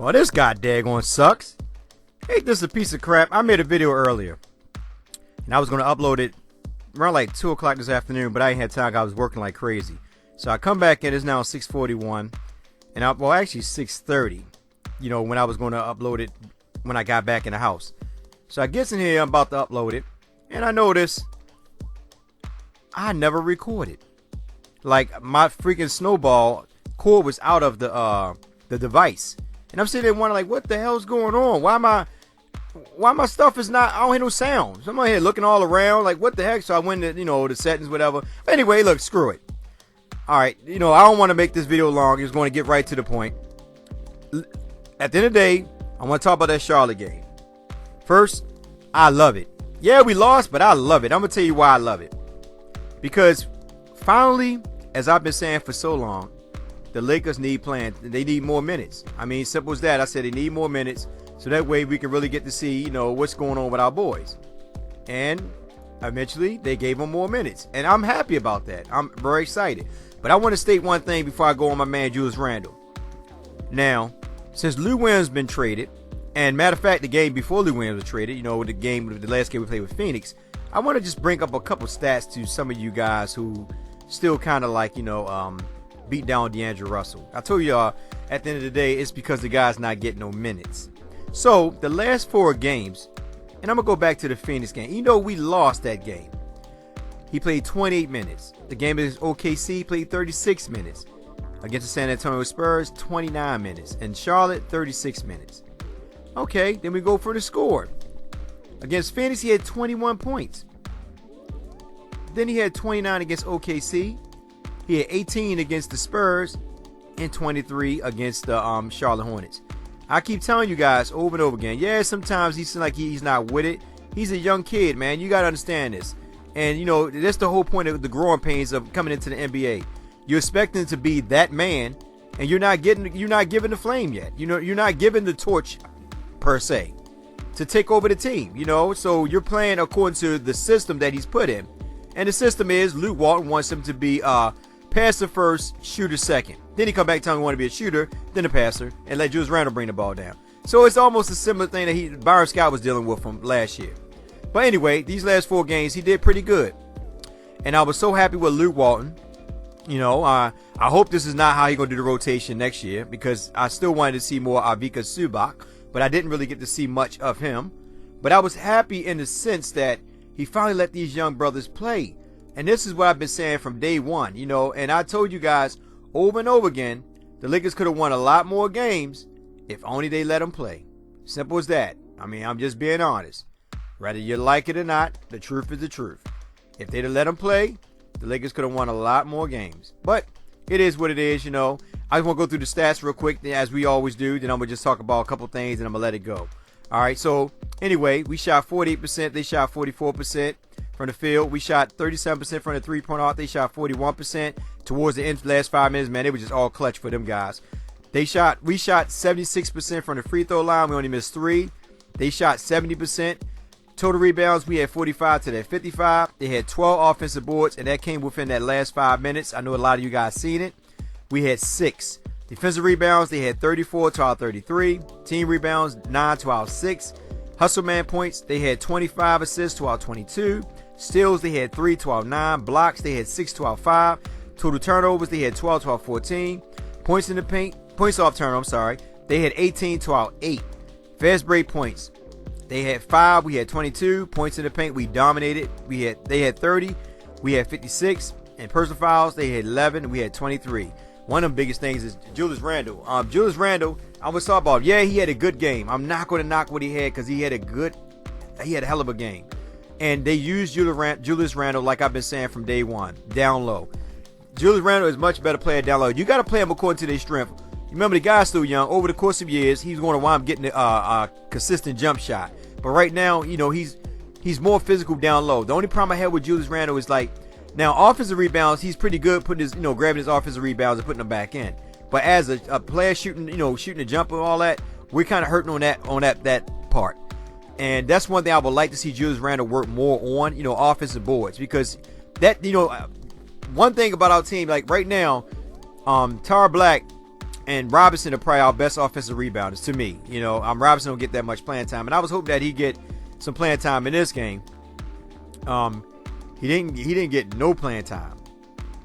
Well, this guy daggone sucks. Ain't this a piece of crap? I made a video earlier, and I was going to upload it around like 2 o'clock this afternoon, but I ain't had time. I was working like crazy. So I come back in. It's now 6:41, and well, actually 6:30. You know, when I was going to upload it when I got back in the house. So I get in here. I'm about to upload it, and I notice I never recorded. Like, my freaking snowball cord was out of the device. And I'm sitting there wondering, like, what the hell's going on? Why my stuff is not, I don't hear no sound. So I'm out here looking all around, like, what the heck? So I went to, the settings, whatever. But anyway, look, screw it. All right, I don't want to make this video long. I'm just going to get right to the point. At the end of the day, I want to talk about that Charlotte game. First, I love it. Yeah, we lost, but I love it. I'm going to tell you why I love it. Because finally, as I've been saying for so long, the Lakers need playing. They need more minutes. I mean, simple as that. I said they need more minutes, so that way we can really get to see, what's going on with our boys. And eventually, they gave them more minutes, and I'm happy about that. I'm very excited. But I want to state one thing before I go on my man Julius Randle. Now, since Lou Williams been traded, and matter of fact, the game before Lou Williams was traded, the last game we played with Phoenix, I want to just bring up a couple stats to some of you guys who still kind of like, beat down D'Angelo Russell. I told y'all, at the end of the day, it's because the guy's not getting no minutes. So, the last 4 games, and I'm going to go back to the Phoenix game. We lost that game. He played 28 minutes. The game against OKC played 36 minutes. Against the San Antonio Spurs, 29 minutes. And Charlotte, 36 minutes. Okay, then we go for the score. Against Phoenix, he had 21 points. Then he had 29 against OKC. He had 18 against the Spurs and 23 against the Charlotte Hornets. I keep telling you guys over and over again, yeah, sometimes he seems like he's not with it. He's a young kid, man. You got to understand this. And, that's the whole point of the growing pains of coming into the NBA. You're expecting to be that man, and you're not giving the flame yet. You're not giving the torch, per se, to take over the team, So you're playing according to the system that he's put in. And the system is Luke Walton wants him to be passer first, shooter second. Then he come back telling him he want to be a shooter, then a passer, and let Julius Randle bring the ball down. So it's almost a similar thing that Byron Scott was dealing with from last year. But anyway, these last 4 games, he did pretty good. And I was so happy with Luke Walton. I hope this is not how he's going to do the rotation next year, because I still wanted to see more Ivica Zubac, but I didn't really get to see much of him. But I was happy in the sense that he finally let these young brothers play. And this is what I've been saying from day one, and I told you guys over and over again, the Lakers could have won a lot more games if only they let them play. Simple as that. I mean, I'm just being honest. Whether you like it or not, the truth is the truth. If they'd have let them play, the Lakers could have won a lot more games. But it is what it is, I just want to go through the stats real quick, as we always do. Then I'm going to just talk about a couple things, and I'm going to let it go. All right, so anyway, we shot 48%. They shot 44% from the field. We shot 37% from the three-point arc. They shot 41%. Towards the end, last 5 minutes, man, it was just all clutch for them guys. We shot 76% from the free throw line. We only missed 3. They shot 70%. Total rebounds, we had 45 to their 55. They had 12 offensive boards, and that came within that last 5 minutes. I know a lot of you guys seen it. We had 6. Defensive rebounds, they had 34 to our 33. Team rebounds, 9 to our 6. Hustle man points, they had 25 assists to our 22. Steals, they had 3 to our 9. Blocks, they had 6 to our 5. Total turnovers, they had 12 to our 14. Points in the paint, points off turnover, they had 18 to our 8. Fast break points, they had 5, we had 22. Points in the paint, we dominated. They had 30, we had 56. And personal fouls, they had 11, we had 23. One of the biggest things is Julius Randle. Julius Randle, I was talking about, yeah, he had a good game. I'm not going to knock what he had, because he had a hell of a game. And they used Julius Randle, like I've been saying from day one, down low. Julius Randle is a much better player down low. You got to play him according to their strength. Remember, the guy's still young. Over the course of years, he's going to wind up getting a consistent jump shot. But right now, he's more physical down low. The only problem I had with Julius Randle is, like, now offensive rebounds, he's pretty good putting his, grabbing his offensive rebounds and putting them back in. But as a player shooting a jumper and all that, we're kind of hurting on that part. And that's one thing I would like to see Julius Randle work more on, offensive boards, because that, one thing about our team, like right now, Tar Black and Robinson are probably our best offensive rebounders to me. Robinson don't get that much playing time, and I was hoping that he'd get some playing time in this game. He didn't get no playing time,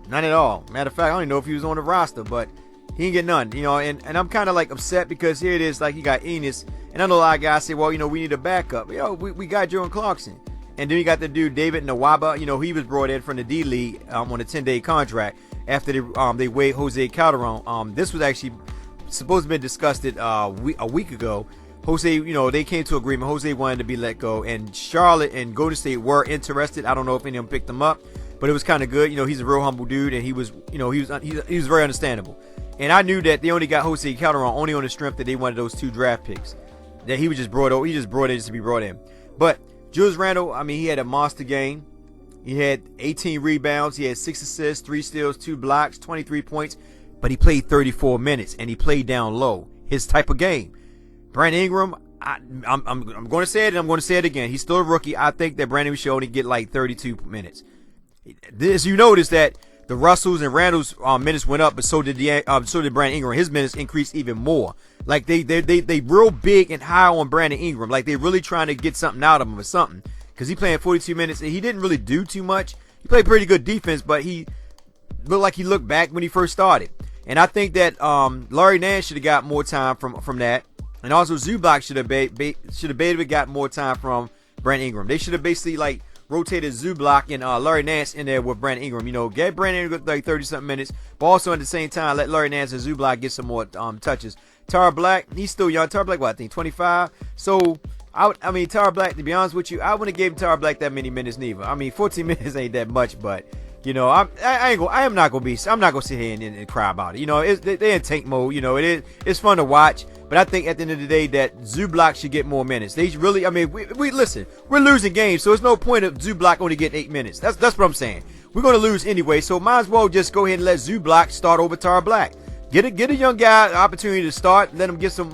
none at all. Matter of fact, I don't even know if he was on the roster, but he didn't get none. And I'm kind of like upset because here it is, like you got Enos, and I know a lot of guys say, well, we need a backup. We got Jordan Clarkson, and then you got the dude David Nwaba. He was brought in from the D League on a 10-day contract after they waived Jose Calderon. This was actually supposed to be discussed a week ago. Jose, they came to agreement. Jose wanted to be let go, and Charlotte and Golden State were interested. I don't know if any of them picked him up, but it was kind of good. He's a real humble dude, and he was very understandable. And I knew that they only got Jose Calderon only on the strength that they wanted those 2 draft picks. That he was just brought over. He just brought in just to be brought in. But Julius Randle, he had a monster game. He had 18 rebounds. He had 6 assists, 3 steals, 2 blocks, 23 points. But he played 34 minutes, and he played down low. His type of game. Brandon Ingram, I'm going to say it, and I'm going to say it again. He's still a rookie. I think that Brandon should only get like 32 minutes. As you notice that the Russells and Randall's minutes went up, but so did Brandon Ingram. His minutes increased even more. Like they real big and high on Brandon Ingram. Like they really trying to get something out of him or something. Because he playing 42 minutes and he didn't really do too much. He played pretty good defense, but he looked like he looked back when he first started. And I think that Larry Nance should have got more time from that. And also Zubac should have basically got more time from Brandon Ingram. They should have basically like rotated Zubac and Larry Nance in there with Brandon Ingram. Get Brandon Ingram like 30-something minutes, but also at the same time let Larry Nance and Zubac get some more touches. Tara Black, he's still young. Tara Black, what, I think 25? So, Tara Black, to be honest with you, I wouldn't have given Tara Black that many minutes neither. 14 minutes ain't that much, but I'm not gonna sit here and cry about it. They're in tank mode. It's fun to watch, but I think at the end of the day that Zubac should get more minutes. They really, we listen. We're losing games, so there's no point of Zubac only getting 8 minutes. That's what I'm saying. We're gonna lose anyway, so might as well just go ahead and let Zubac start over Tara Black. Get a young guy an opportunity to start. Let him get some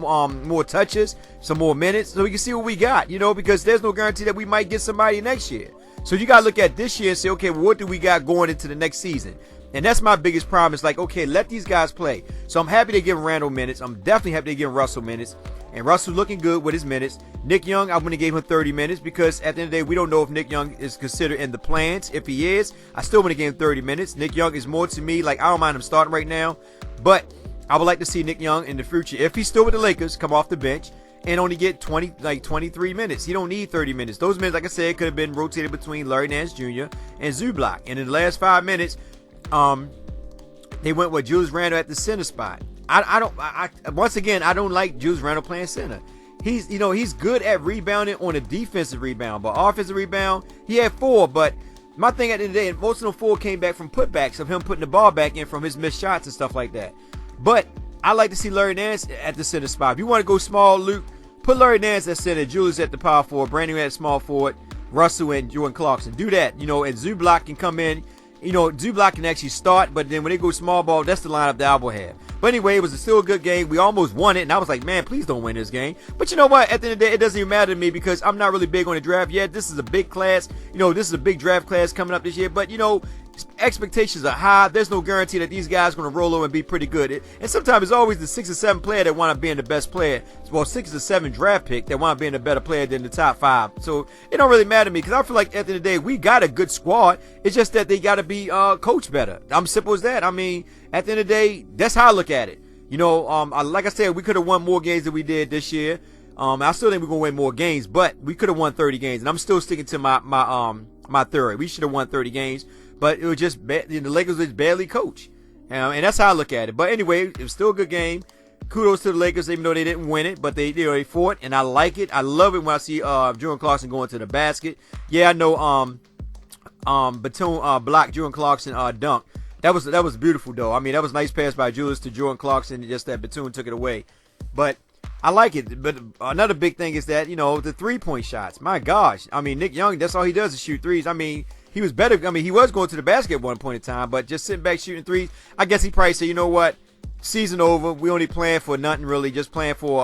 more touches, some more minutes, so we can see what we got. Because there's no guarantee that we might get somebody next year. So you got to look at this year and say, okay, well, what do we got going into the next season? And that's my biggest problem. It's like, okay, let these guys play. So I'm happy to give Randle minutes. I'm definitely happy to give Russell minutes. And Russell looking good with his minutes. Nick Young, I'm going to give him 30 minutes because at the end of the day, we don't know if Nick Young is considered in the plans. If he is, I still want to give him 30 minutes. Nick Young is more to me, like I don't mind him starting right now. But I would like to see Nick Young in the future, if he's still with the Lakers, come off the bench and only get 23 minutes. He don't need 30 minutes. Those minutes, like I said, could have been rotated between Larry Nance Jr. and Zubac. And in the last 5 minutes, they went with Julius Randle at the center spot. Once again, I don't like Julius Randle playing center. He's good at rebounding on a defensive rebound, but offensive rebound, he had 4. But my thing at the end of the day, most of the 4 came back from putbacks of him putting the ball back in from his missed shots and stuff like that. But I like to see Larry Nance at the center spot. If you want to go small, Luke, put Larry Nance at center, Julius at the power forward, Brandon at small forward, Russell and Jordan Clarkson. Do that, and Zubac can come in. Zubac can actually start, but then when they go small ball, that's the lineup that I will have. But anyway, it was still a good game. We almost won it, and I was like, man, please don't win this game. But you know what? At the end of the day, it doesn't even matter to me because I'm not really big on the draft yet. This is a big class. This is a big draft class coming up this year. But, expectations are high. There's no guarantee that these guys are going to roll over and be pretty good. And sometimes it's always the 6 or 7 player that want to be in the best player. Well, 6 or 7 draft pick that want to be in a better player than the top 5. So it don't really matter to me because I feel like at the end of the day, we got a good squad. It's just that they got to be coached better. I'm simple as that. At the end of the day, that's how I look at it. Like I said, we could have won more games than we did this year. I still think we're going to win more games, but we could have won 30 games. And I'm still sticking to my theory. We should have won 30 games. But it was just the Lakers was badly coached. And that's how I look at it. But anyway, it was still a good game. Kudos to the Lakers, even though they didn't win it. But they fought, and I like it. I love it when I see Jordan Clarkson going to the basket. Yeah, I know Batum blocked Jordan Clarkson dunk. That was beautiful, though. That was a nice pass by Julius to Jordan Clarkson, just that Batum took it away. But I like it. But another big thing is that, the three-point shots. My gosh. Nick Young, that's all he does is shoot threes. He was better. He was going to the basket at one point in time, but just sitting back shooting threes, I guess he probably said, you know what, season over. We only playing for nothing really, just playing for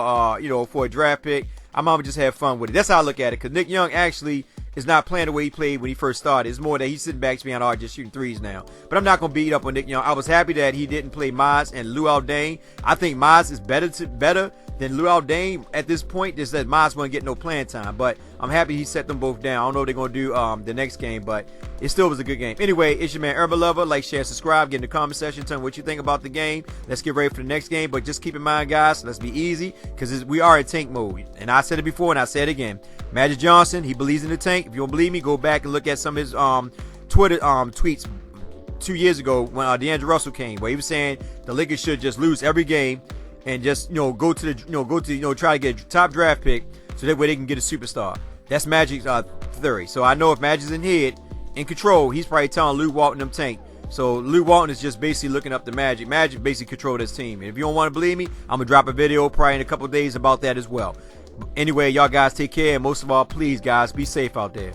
for a draft pick. I'm gonna just have fun with it. That's how I look at it. Because Nick Young actually is not playing the way he played when he first started. It's more that he's sitting back behind hard just shooting threes now. But I'm not gonna beat up on Nick Young. I was happy that he didn't play Miles and Lou Aldane. I think Miles is better than Lou Aldane at this point. Just that Miles won't get no playing time. But I'm happy he set them both down. I don't know what they're gonna do the next game, but it still was a good game. Anyway, it's your man Urban Lover. Like, share, subscribe, get in the comment section, tell me what you think about the game. Let's get ready for the next game. But just keep in mind, guys, let's be easy, because we are in tank mode. And I said it before and I said it again. Magic Johnson, he believes in the tank. If you don't believe me, go back and look at some of his Twitter tweets 2 years ago when D'Angelo Russell came, where he was saying the Lakers should just lose every game and just go to try to get a top draft pick so that way they can get a superstar. That's Magic's theory. So I know if Magic's in control, he's probably telling Lou Walton them tank. So Lou Walton is just basically looking up the Magic. Magic basically controlled his team. And if you don't want to believe me, I'm gonna drop a video probably in a couple of days about that as well. Anyway, y'all guys take care, and most of all, please guys, be safe out there.